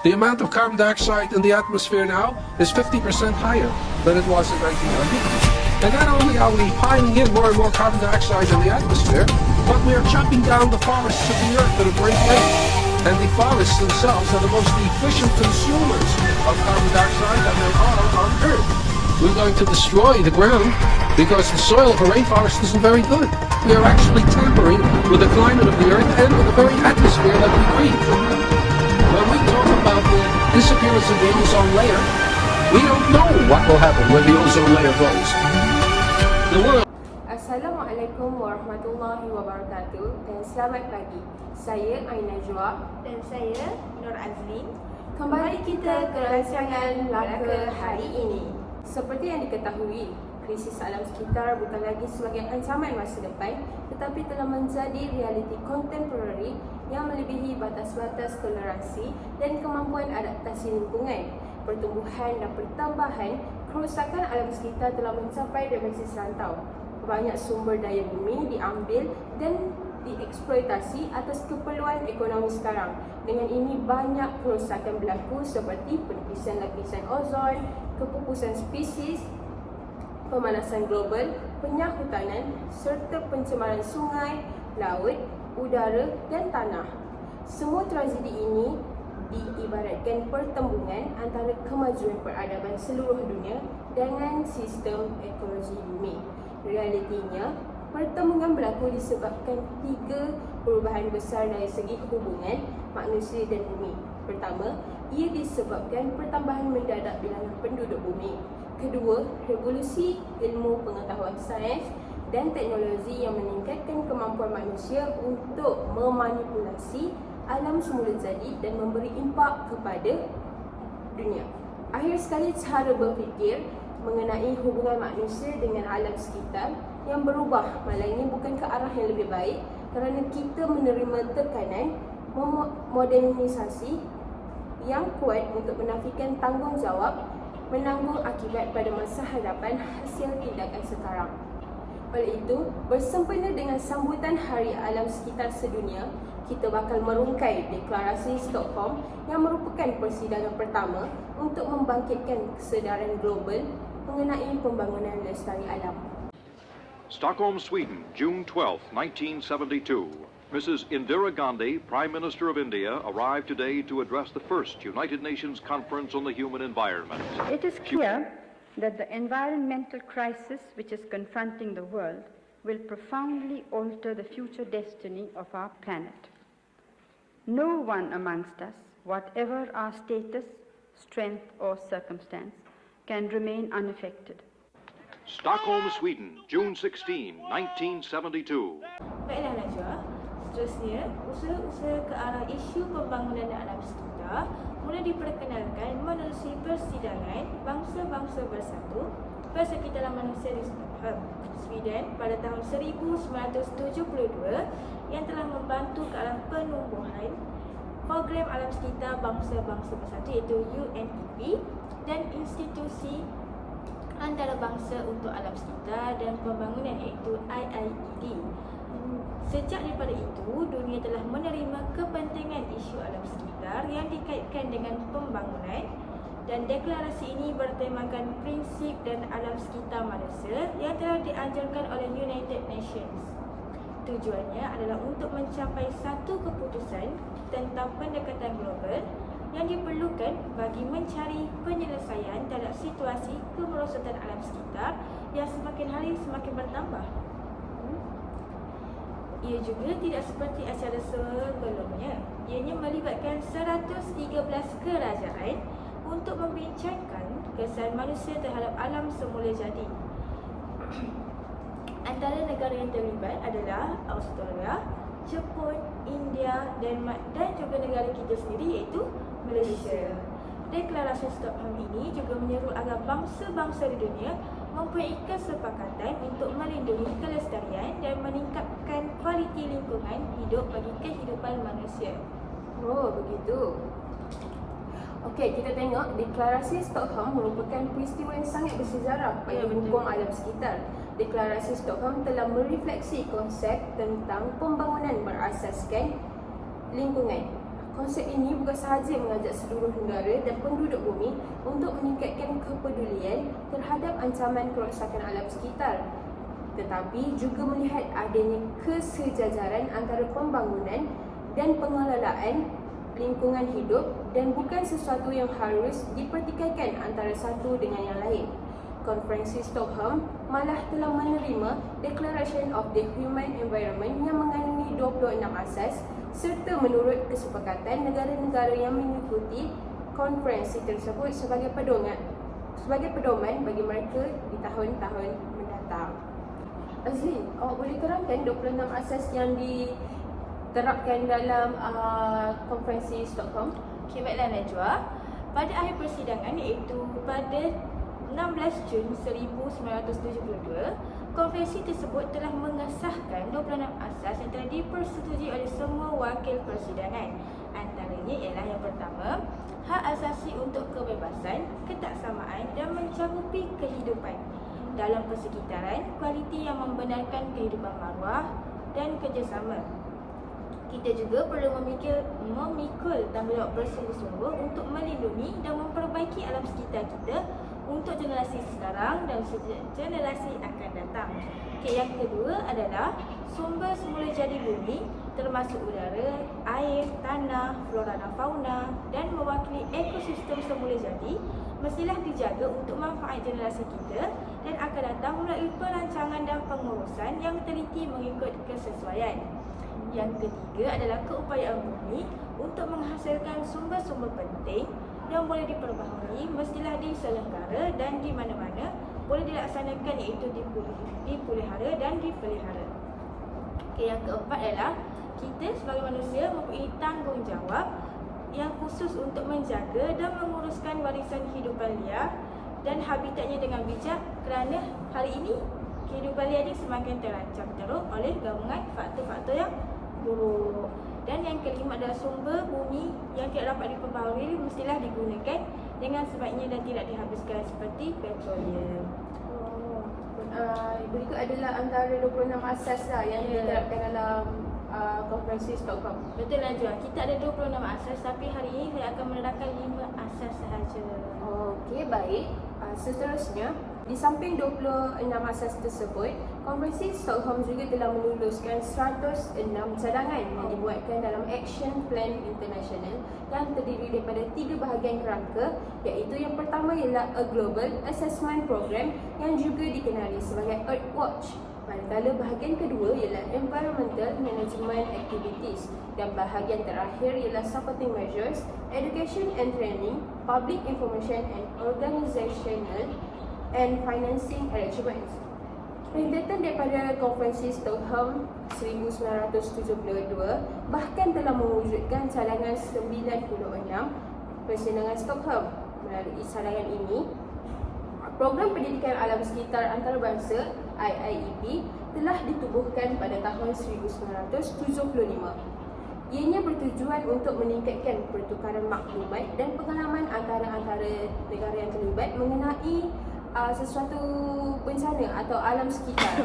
The amount of carbon dioxide in the atmosphere now is 50% higher than it was in 1990. And not only are we piling in more and more carbon dioxide in the atmosphere, but we are chopping down the forests of the earth at a great rate. And the forests themselves are the most efficient consumers of carbon dioxide that there are on Earth. We're going to destroy the ground because the soil of a rainforest isn't very good. We are actually tampering with the climate of the Earth and with the very atmosphere that we breathe. When we talk about the disappearance of the ozone layer, we don't know what will happen when the ozone layer goes. The world. Assalamualaikum warahmatullahi wabarakatuh dan selamat pagi. Saya Aina Jua dan saya Nur Azlin. Kembali kita ke rancangan Laka hari ini. Seperti yang diketahui, krisis alam sekitar bukan lagi sebagai ancaman masa depan, tetapi telah menjadi realiti kontemporari yang melebihi batas-batas toleransi dan kemampuan adaptasi lingkungan. Pertumbuhan dan pertambahan kerosakan alam sekitar telah mencapai dimensi serantau. Banyak sumber daya bumi diambil dan dieksploitasi atas keperluan ekonomi sekarang. Dengan ini banyak kerosakan berlaku seperti penipisan lapisan ozon, kepupusan spesies, pemanasan global, penyahutanan serta pencemaran sungai, laut, udara dan tanah. Semua tragedi ini diibaratkan pertembungan antara kemajuan peradaban seluruh dunia dengan sistem ekologi bumi. Realitinya, pertembungan berlaku disebabkan 3 perubahan besar dari segi hubungan manusia dan bumi. Pertama, ia disebabkan pertambahan mendadak bilangan penduduk bumi. Kedua, revolusi ilmu pengetahuan sains dan teknologi yang meningkatkan kemampuan manusia untuk memanipulasi alam semula jadi dan memberi impak kepada dunia. Akhir sekali, cara berfikir mengenai hubungan manusia dengan alam sekitar yang berubah, malah ini bukan ke arah yang lebih baik kerana kita menerima tekanan modernisasi yang kuat untuk menafikan tanggungjawab menanggung akibat pada masa hadapan hasil tindakan sekarang. Oleh itu, bersempena dengan sambutan Hari Alam Sekitar Sedunia, kita bakal merungkai Deklarasi Stockholm yang merupakan persidangan pertama untuk membangkitkan kesedaran global mengenai pembangunan lestari alam. Stockholm, Sweden, June 12, 1972. Mrs. Indira Gandhi, Prime Minister of India, arrived today to address the first United Nations Conference on the Human Environment. It is clear that the environmental crisis which is confronting the world will profoundly alter the future destiny of our planet. No one amongst us, whatever our status, strength or circumstance, can remain unaffected. Stockholm, Sweden, June 16, 1972. Baiklah Najwa, seterusnya usaha-usaha ke arah isu pembangunan alam sekitar mula diperkenalkan menerusi persidangan Bangsa-Bangsa Bersatu Persekitaran Manusia di Stockholm, Sweden pada tahun 1972 yang telah membantu ke arah penumbuhan program alam sekitar Bangsa-Bangsa Bersatu iaitu UNEP dan institusi antarabangsa untuk alam sekitar dan pembangunan iaitu IIED. Sejak daripada itu, dunia telah menerima kepentingan isu alam sekitar yang dikaitkan dengan pembangunan dan deklarasi ini bertemakan prinsip dan alam sekitar manusia yang telah dianjurkan oleh United Nations. Tujuannya adalah untuk mencapai satu keputusan tentang pendekatan global yang diperlukan bagi mencari penyelesaian terhadap situasi kemerosotan alam sekitar yang semakin hari semakin bertambah. Ia juga tidak seperti acara sebelumnya. Ianya melibatkan 113 kerajaan untuk membincangkan kesan manusia terhadap alam semula jadi. Antara negara yang terlibat adalah Australia, Jepun, India, Denmark dan juga negara kita sendiri iaitu Malaysia. Deklarasi Stockholm ini juga menyeru agar bangsa-bangsa di dunia mempunyai kesepakatan untuk melindungi kelestarian dan meningkatkan kualiti lingkungan hidup bagi kehidupan manusia. Oh, begitu. Okey, kita tengok Deklarasi Stockholm merupakan peristiwa yang sangat bersejarah bagi hukum alam sekitar. Deklarasi Stockholm telah merefleksi konsep tentang pembangunan berasaskan lingkungan. Konsep ini bukan sahaja mengajak seluruh negara dan penduduk bumi untuk meningkatkan kepedulian terhadap ancaman kerosakan alam sekitar, tetapi juga melihat adanya kesejajaran antara pembangunan dan pengelolaan lingkungan hidup dan bukan sesuatu yang harus dipertikaikan antara satu dengan yang lain. Konferensi Stockholm malah telah menerima Declaration of the Human Environment yang mengandungi 26 asas serta menurut kesepakatan negara-negara yang mengikuti konferensi tersebut sebagai pedoman bagi mereka di tahun-tahun mendatang. Azlin, awak boleh terangkan 26 asas yang diterapkan dalam konferensi Stockholm? Okey, baiklah Najwa. Pada akhir persidangan iaitu pada 16 Jun 1972, konferensi tersebut telah mengesahkan 26 asas yang telah dipersetujui oleh semua wakil persidangan. Antaranya ialah yang pertama, hak asasi untuk kebebasan, ketaksamaan dan mencakupi kehidupan dalam persekitaran, kualiti yang membenarkan kehidupan maruah dan kerjasama. Kita juga perlu memikul tanggungjawab bersungguh-sungguh untuk melindungi dan memperbaiki alam sekitar kita untuk generasi sekarang dan generasi akan datang. Okay, yang kedua adalah sumber semula jadi bumi termasuk udara, air, tanah, flora dan fauna dan mewakili ekosistem semula jadi mestilah dijaga untuk manfaat generasi kita dan akan datang melalui perancangan dan pengurusan yang teliti mengikut kesesuaian. Yang ketiga adalah keupayaan bumi untuk menghasilkan sumber-sumber penting yang boleh diperbaharui mestilah diselenggara dan di mana-mana boleh dilaksanakan iaitu dipelihara dan dipelihara. Okay, yang keempat adalah kita sebagai manusia mempunyai tanggungjawab yang khusus untuk menjaga dan menguruskan warisan kehidupan liar dan habitatnya dengan bijak kerana hari ini kehidupan liar ini semakin terancam teruk oleh gabungan faktor-faktor yang buruk. Dan yang kelima adalah sumber bumi yang tidak dapat diperbaharui mestilah digunakan dengan sebaiknya dan tidak dihabiskan seperti petroleum. Berikut adalah antara 26 asas lah yang diterapkan dalam konferensi Stockholm. Betul Najwa, kita ada 26 asas tapi hari ini saya akan menerangkan 5 asas sahaja. Okey, baik. Seterusnya, di samping 26 asas tersebut, konferensi Stockholm juga telah meluluskan 106 cadangan yang dibuatkan dalam Action Plan International yang terdiri daripada 3 bahagian kerangka, iaitu yang pertama ialah A Global Assessment Program yang juga dikenali sebagai Earthwatch. Manakala bahagian kedua ialah Environmental Management Activities dan bahagian terakhir ialah Supporting Measures, Education and Training, Public Information and Organizational and Financing Arrangements. Rentetan daripada konferensi Stockholm 1972 bahkan telah mewujudkan cadangan 96 persidangan Stockholm. Melalui cadangan ini, Program Pendidikan Alam Sekitar Antarabangsa IIEP telah ditubuhkan pada tahun 1975. Ianya bertujuan untuk meningkatkan pertukaran maklumat dan pengalaman antara negara yang terlibat mengenai sesuatu bencana atau alam sekitar.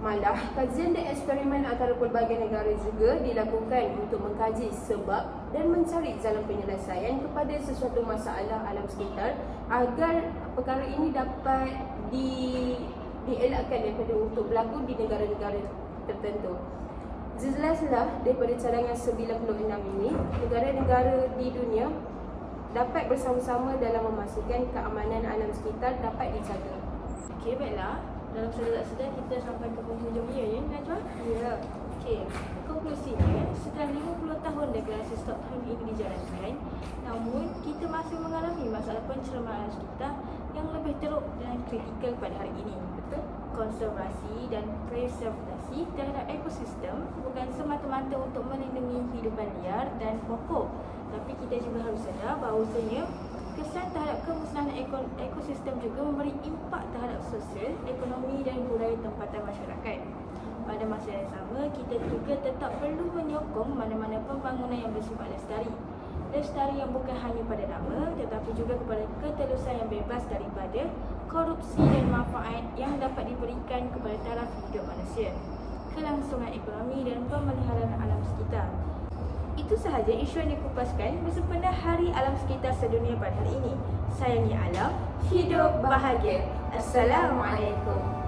Malah, kajian dan eksperimen antara pelbagai negara juga dilakukan untuk mengkaji sebab dan mencari jalan penyelesaian kepada sesuatu masalah alam sekitar agar perkara ini dapat dielakkan daripada untuk berlaku di negara-negara tertentu. Jelaslah daripada cadangan 96 ini, negara-negara di dunia dapat bersama-sama dalam memastikan keamanan alam sekitar dapat dijaga. Okey, baiklah. Dalam sedar kita sampai ke penghujung ya, Najwa? Ya. Okey, konklusinya, setelah 50 tahun deklarasi Stockholm ini dijalankan, namun kita masih mengalami masalah pencemaran alam sekitar yang lebih teruk dan kritikal pada hari ini. Betul? Konservasi dan preservasi terhadap ekosistem bukan semata-mata untuk melindungi kehidupan liar dan pokok, tapi kita juga harus sedar bahawasanya kesan terhadap kemusnahan ekosistem juga memberi impak terhadap sosial, ekonomi dan budaya tempatan masyarakat. Pada masa yang sama, kita juga tetap perlu menyokong mana-mana pembangunan yang bersifat lestari. Lestari yang bukan hanya pada nama tetapi juga kepada ketelusan yang bebas daripada korupsi dan manfaat yang dapat diberikan kepada taraf hidup manusia, kelangsungan ekonomi dan pemeliharaan alam sekitar. Itu Itu sahaja isu yang dikupaskan bersempena Hari Alam Sekitar Sedunia pada hari ini. Sayangi alam, hidup bahagia. Assalamualaikum.